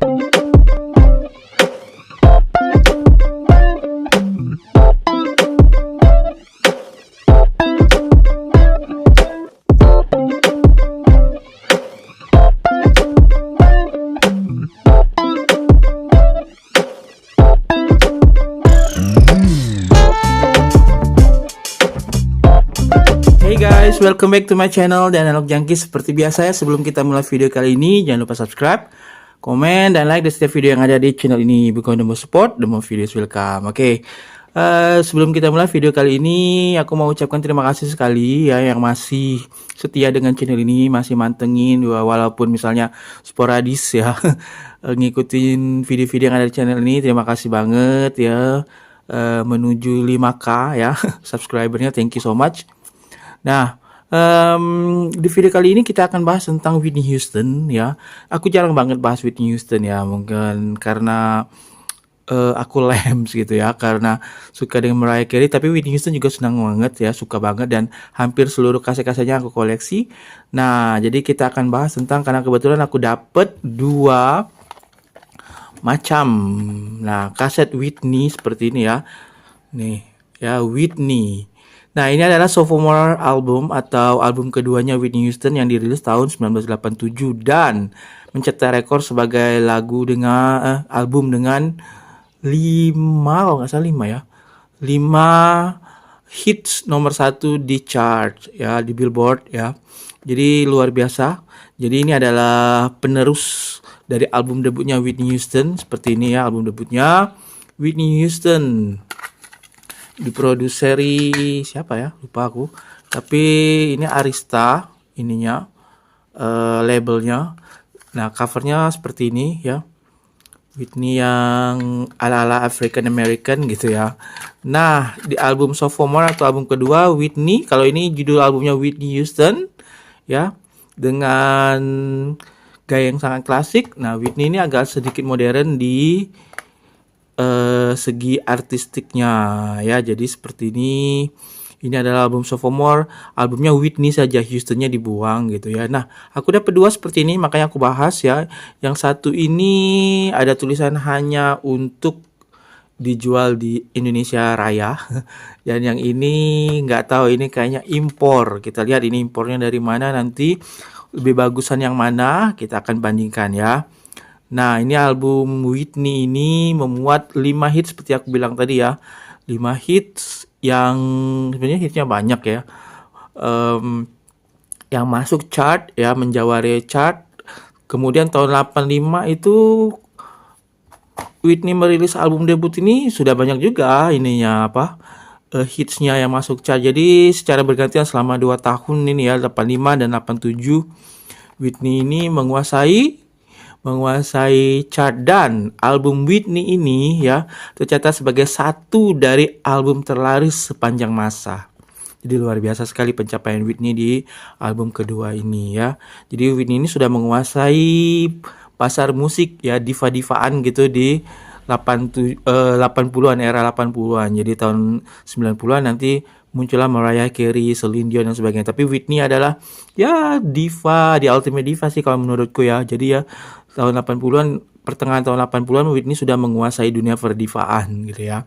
Hey guys, welcome back to my channel The Analog Junkie. Seperti biasa ya, sebelum kita mulai video kali ini, jangan lupa subscribe, komen, dan like di setiap video yang ada di channel ini. Because the more support, the more videos will come. Oke, sebelum kita mulai video kali ini, aku mau ucapkan terima kasih sekali ya yang masih setia dengan channel ini, masih mantengin walaupun misalnya sporadis ya ngikutin video-video yang ada di channel ini. Terima kasih banget ya, menuju 5K ya subscribernya. Thank you so much. Nah, di video kali ini kita akan bahas tentang Whitney Houston ya. Aku jarang banget bahas Whitney Houston ya, mungkin karena aku lems gitu ya, karena suka dengan Mariah Carey. Tapi Whitney Houston juga senang banget ya, suka banget, dan hampir seluruh kaset-kasetnya aku koleksi. Nah, jadi kita akan bahas tentang, karena kebetulan aku dapet 2 macam. Nah, kaset Whitney seperti ini ya. Nih, ya Whitney. Nah, ini adalah sophomore album atau album keduanya Whitney Houston yang dirilis tahun 1987 dan mencetak rekor sebagai lagu dengan album dengan 5, kalau nggak salah 5 ya. 5 hits nomor 1 di chart ya, di Billboard ya. Jadi luar biasa. Jadi ini adalah penerus dari album debutnya Whitney Houston, seperti ini ya album debutnya Whitney Houston. Diproduseri siapa ya, lupa aku, tapi ini Arista ininya, labelnya. Nah, covernya seperti ini ya, Whitney yang ala-ala African American gitu ya. Nah, di album sophomore atau album kedua Whitney, kalau ini judul albumnya Whitney Houston ya, dengan gaya yang sangat klasik. Nah, Whitney ini agak sedikit modern di segi artistiknya ya. Jadi seperti ini. Ini adalah album sophomore, albumnya Whitney saja, Houstonnya dibuang gitu ya. Nah, aku dapat 2 seperti ini, makanya aku bahas ya. Yang satu ini ada tulisan hanya untuk dijual di Indonesia Raya. Dan yang ini nggak tahu, ini kayaknya impor. Kita lihat ini impornya dari mana, nanti lebih bagusan yang mana kita akan bandingkan ya. Nah, ini album Whitney ini memuat 5 hits seperti aku bilang tadi ya. 5 hits yang sebenarnya hitsnya banyak ya. Yang masuk chart ya, menjawari chart. Kemudian tahun 85 itu Whitney merilis album debut ini, sudah banyak juga ininya hitsnya yang masuk chart. Jadi secara bergantian selama 2 tahun ini ya, 85 dan 87 Whitney ini menguasai chart, dan album Whitney ini ya tercatat sebagai satu dari album terlaris sepanjang masa. Jadi luar biasa sekali pencapaian Whitney di album kedua ini ya. Jadi Whitney ini sudah menguasai pasar musik ya, diva-divaan gitu di 80-an, era 80-an. Jadi tahun 90-an nanti muncullah Mariah Carey, Celine Dion dan sebagainya. Tapi Whitney adalah ya diva, di ultimate diva sih kalau menurutku ya. Jadi ya tahun 80-an, pertengahan tahun 80-an Whitney sudah menguasai dunia perdivaan gitu ya.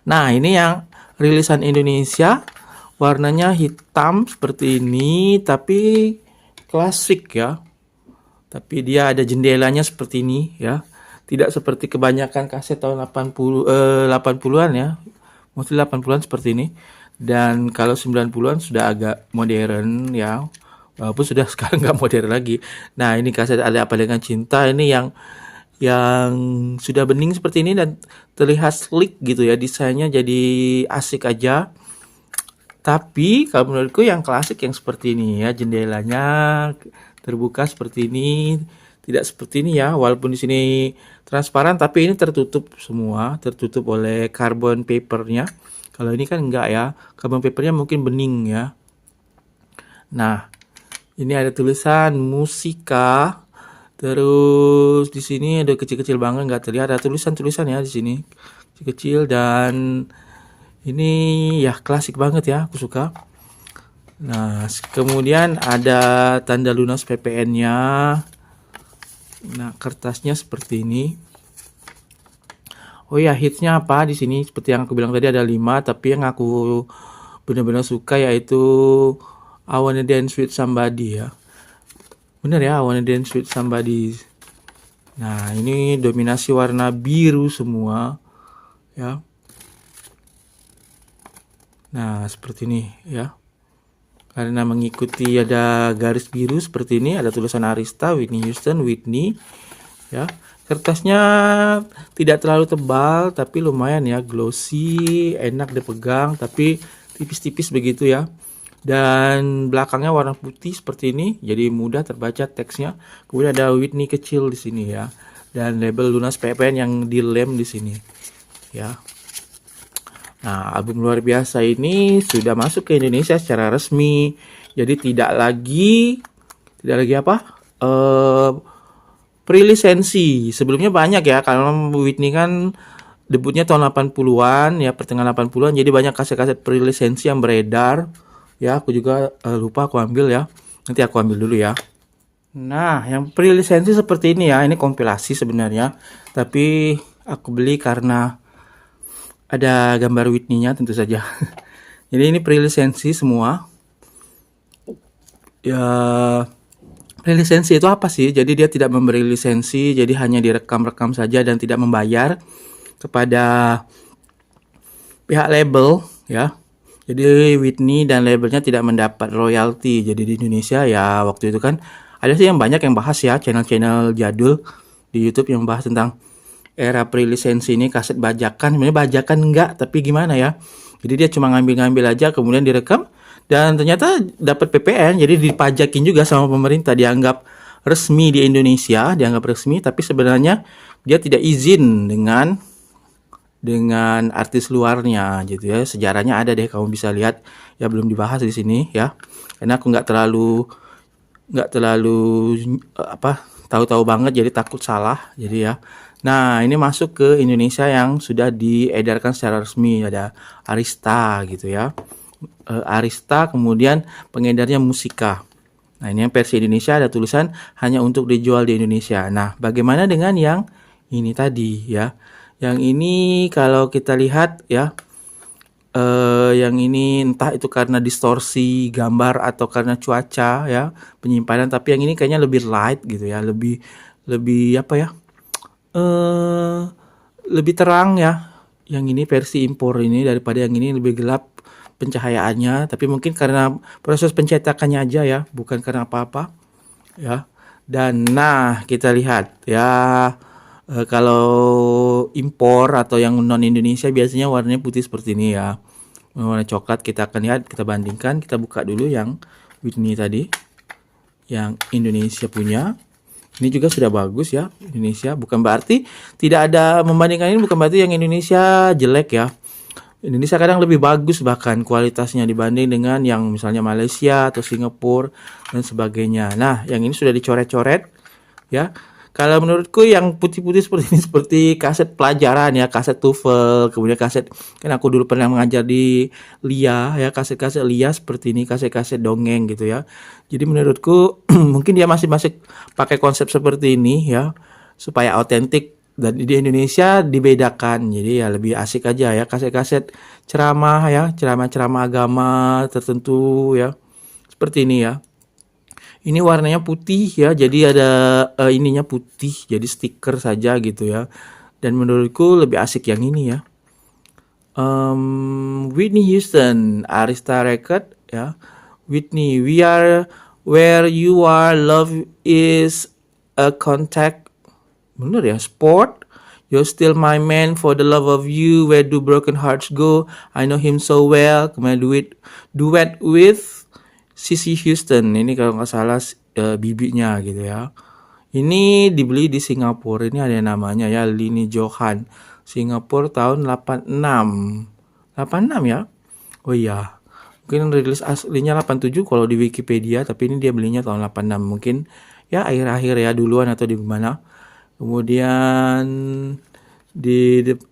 Nah, ini yang rilisan Indonesia, warnanya hitam seperti ini, tapi klasik ya. Tapi dia ada jendelanya seperti ini ya. Tidak seperti kebanyakan kaset tahun 80-an ya. Mostly 80-an seperti ini. Dan kalau 90-an sudah agak modern ya. Walaupun sudah sekarang nggak modern lagi. Nah, ini kaset Ada Apa Dengan Cinta, ini yang sudah bening seperti ini dan terlihat sleek gitu ya. Desainnya jadi asik aja. Tapi kalau menurutku yang klasik yang seperti ini ya, jendelanya terbuka seperti ini, tidak seperti ini ya. Walaupun di sini transparan, tapi ini tertutup semua, tertutup oleh carbon papernya. Kalau ini kan enggak ya, carbon papernya mungkin bening ya. Nah, ini ada tulisan Musika. Terus di sini ada kecil-kecil banget, nggak terlihat, ada tulisan-tulisan ya di sini kecil, dan ini ya klasik banget ya, aku suka. Nah, kemudian ada tanda lunas PPN-nya. Nah, kertasnya seperti ini. Oh ya, hitsnya apa di sini? Seperti yang aku bilang tadi ada 5, tapi yang aku benar-benar suka yaitu I Wanna Dance With Somebody ya. Bener ya, I Wanna Dance With Somebody. Nah, ini dominasi warna biru semua ya. Nah, seperti ini ya. Karena mengikuti ada garis biru seperti ini, ada tulisan Arista, Whitney Houston, Whitney ya. Kertasnya tidak terlalu tebal tapi lumayan ya, glossy, enak dipegang tapi tipis-tipis begitu ya. Dan belakangnya warna putih seperti ini, jadi mudah terbaca teksnya. Kemudian ada Whitney kecil di sini ya. Dan label Lunas PPN yang dilem di sini ya. Nah, album luar biasa ini sudah masuk ke Indonesia secara resmi. Jadi tidak lagi apa? Pre-lisensi. Sebelumnya banyak ya, kalau Whitney kan debutnya tahun 80-an ya, pertengahan 80-an. Jadi banyak kaset-kaset pre-lisensi yang beredar. Ya, aku juga lupa aku ambil ya. Nanti aku ambil dulu ya. Nah, yang pre-lisensi seperti ini ya. Ini kompilasi sebenarnya. Tapi aku beli karena ada gambar Whitney-nya tentu saja. Jadi ini pre-lisensi semua. Ya, pre-lisensi itu apa sih? Jadi dia tidak memberi lisensi, jadi hanya direkam-rekam saja dan tidak membayar kepada pihak label ya. Jadi Whitney dan labelnya tidak mendapat royalti. Jadi di Indonesia ya waktu itu kan ada sih yang banyak yang bahas ya, channel-channel jadul di YouTube yang bahas tentang era pre-lisensi ini, kaset bajakan. Sebenarnya bajakan enggak, tapi gimana ya? Jadi dia cuma ngambil-ngambil aja kemudian direkam dan ternyata dapat PPN, jadi dipajakin juga sama pemerintah, dianggap resmi di Indonesia, dianggap resmi, tapi sebenarnya dia tidak izin dengan artis luarnya gitu ya. Sejarahnya ada deh, kamu bisa lihat ya, belum dibahas di sini ya. Karena aku nggak terlalu tahu-tahu banget, jadi takut salah. Jadi ya. Nah, ini masuk ke Indonesia yang sudah diedarkan secara resmi, ada Arista gitu ya. Arista, kemudian pengedarnya Musika. Nah, ini yang versi Indonesia ada tulisan hanya untuk dijual di Indonesia. Nah, bagaimana dengan yang ini tadi ya? Yang ini kalau kita lihat ya, yang ini entah itu karena distorsi gambar atau karena cuaca ya, penyimpanan. Tapi yang ini kayaknya lebih light gitu ya, lebih apa ya? Lebih terang ya. Yang ini versi impor ini daripada yang ini lebih gelap pencahayaannya, tapi mungkin karena proses pencetakannya aja ya, bukan karena apa-apa ya. Dan nah, kita lihat ya, kalau impor atau yang non Indonesia biasanya warnanya putih seperti ini ya, warna coklat. Kita akan lihat, kita bandingkan, kita buka dulu yang Whitney tadi, yang Indonesia punya. Ini juga sudah bagus ya, Indonesia. Bukan berarti tidak ada, membandingkan ini bukan berarti yang Indonesia jelek ya. Indonesia kadang lebih bagus bahkan kualitasnya dibanding dengan yang misalnya Malaysia atau Singapura dan sebagainya. Nah, yang ini sudah dicoret-coret ya. Kalau menurutku yang putih-putih seperti ini seperti kaset pelajaran ya, kaset TOEFL, kemudian kaset, kan aku dulu pernah mengajar di LIA ya, kaset-kaset LIA seperti ini, kaset-kaset dongeng gitu ya. Jadi menurutku mungkin dia masih pakai konsep seperti ini ya, supaya autentik. Dan di Indonesia dibedakan, jadi ya lebih asik aja ya, kaset-kaset ceramah ya, ceramah-ceramah agama tertentu ya, seperti ini ya. Ini warnanya putih ya, jadi ada ininya putih, jadi stiker saja gitu ya. Dan menurutku lebih asik yang ini ya. Whitney Houston, Arista Record ya. Whitney, we are where you are, love is a contact. Bener ya, sport. You're still my man, for the love of you, where do broken hearts go? I know him so well. Kemudian duet with Sissy Houston. Ini kalau nggak salah bibinya gitu ya. Ini dibeli di Singapura. Ini ada namanya ya, Lini Johan. Singapura tahun 86. 86 ya? Oh iya. Mungkin rilis aslinya 87 kalau di Wikipedia, tapi ini dia belinya tahun 86. Mungkin ya akhir-akhir ya, duluan atau di mana. Kemudian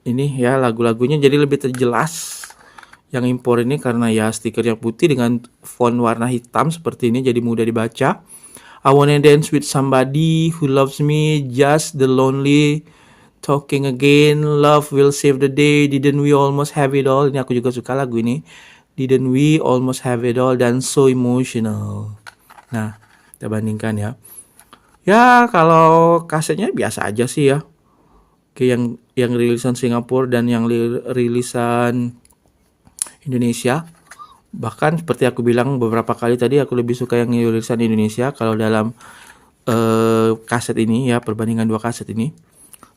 ini ya lagu-lagunya jadi lebih terjelas yang impor ini karena ya stikernya putih dengan font warna hitam seperti ini, jadi mudah dibaca. I wanna dance with somebody who loves me, just the lonely talking again, love will save the day, didn't we almost have it all. Ini aku juga suka lagu ini. Didn't we almost have it all, dan so emotional. Nah, kita bandingkan ya. Ya, kalau kasetnya biasa aja sih ya. Oke, yang rilisan Singapura dan yang rilisan Indonesia. Bahkan seperti aku bilang beberapa kali tadi, aku lebih suka yang rilisan Indonesia kalau dalam kaset ini ya, perbandingan dua kaset ini.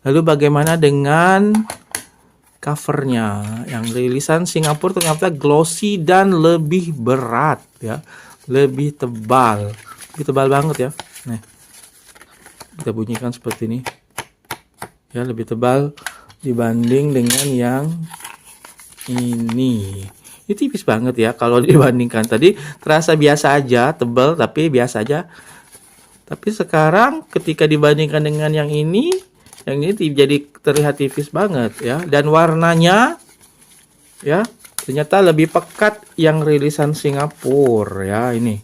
Lalu bagaimana dengan covernya? Yang rilisan Singapura ternyata glossy dan lebih berat ya, lebih tebal banget ya. Nah, kita bunyikan seperti ini ya, lebih tebal dibanding dengan yang ini. Ini tipis banget ya kalau dibandingkan tadi, terasa biasa aja, tebal tapi biasa aja. Tapi sekarang ketika dibandingkan dengan yang ini jadi terlihat tipis banget ya. Dan warnanya ya ternyata lebih pekat yang rilisan Singapura ya ini.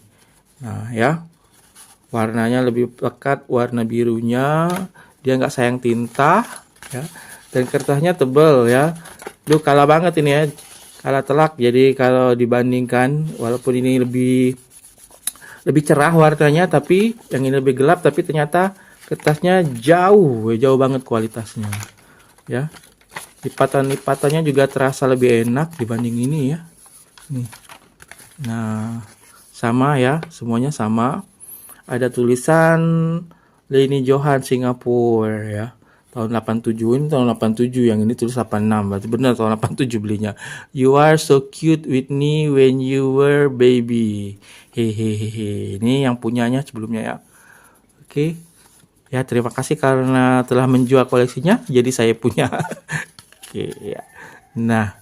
Nah ya, warnanya lebih pekat, warna birunya, dia nggak sayang tinta ya. Dan kertasnya tebal ya. Duh, kalah banget ini ya, kalah telak. Jadi kalau dibandingkan, walaupun ini lebih cerah warnanya, tapi yang ini lebih gelap, tapi ternyata kertasnya jauh banget kualitasnya ya. Lipatannya juga terasa lebih enak dibanding ini ya. Nih. Nah, sama ya, semuanya sama. Ada tulisan Leni Johan Singapura ya. Tahun 87, ini tahun 87, yang ini tulis 86, berarti benar tahun 87 belinya. You are so cute with me when you were baby. Hehehe. Ini yang punyanya sebelumnya ya. Oke. Ya, terima kasih karena telah menjual koleksinya, jadi saya punya. Oke, ya. Nah,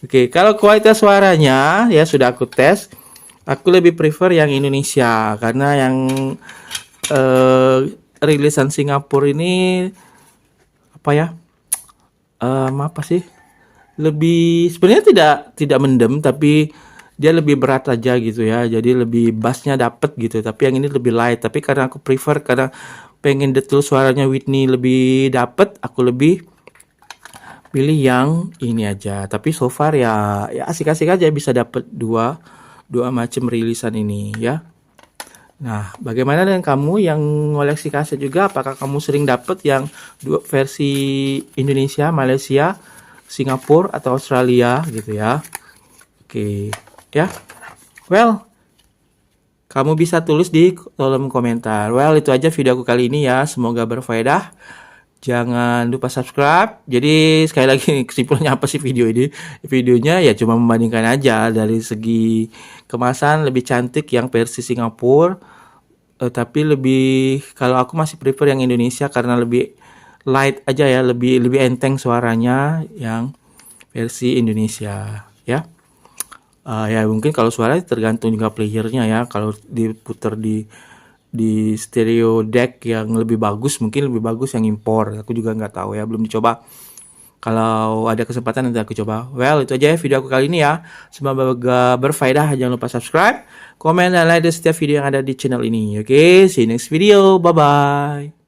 oke, kalau kualitas suaranya ya sudah aku tes. Aku lebih prefer yang Indonesia karena yang rilisan Singapura ini apa ya? Apa sih? Lebih sebenarnya tidak mendem, tapi dia lebih berat aja gitu ya. Jadi lebih bassnya dapet gitu. Tapi yang ini lebih light. Tapi karena aku prefer, karena pengen detail suaranya Whitney lebih dapet, aku lebih pilih yang ini aja. Tapi so far ya asik-asik aja, bisa dapet dua macam rilisan ini ya. Nah, bagaimana dengan kamu yang koleksi kaset juga? Apakah kamu sering dapet yang dua versi Indonesia, Malaysia, Singapura atau Australia gitu ya? Oke, ya. Well, kamu bisa tulis di kolom komentar. Well, itu aja video aku kali ini ya. Semoga berfaedah. Jangan lupa subscribe. Jadi sekali lagi, kesimpulannya apa sih video ini? Videonya ya cuma membandingkan aja dari segi kemasan lebih cantik yang versi Singapura. Tapi lebih, kalau aku masih prefer yang Indonesia karena lebih light aja ya, lebih enteng suaranya yang versi Indonesia ya. Ya mungkin kalau suara tergantung juga playernya ya. Kalau diputar di stereo deck yang lebih bagus, mungkin lebih bagus yang impor. Aku juga nggak tahu ya, belum dicoba. Kalau ada kesempatan nanti aku coba. Well, itu aja ya video aku kali ini ya. Semoga berfaedah. Jangan lupa subscribe, komen, dan like setiap video yang ada di channel ini. Oke, see you next video. Bye bye.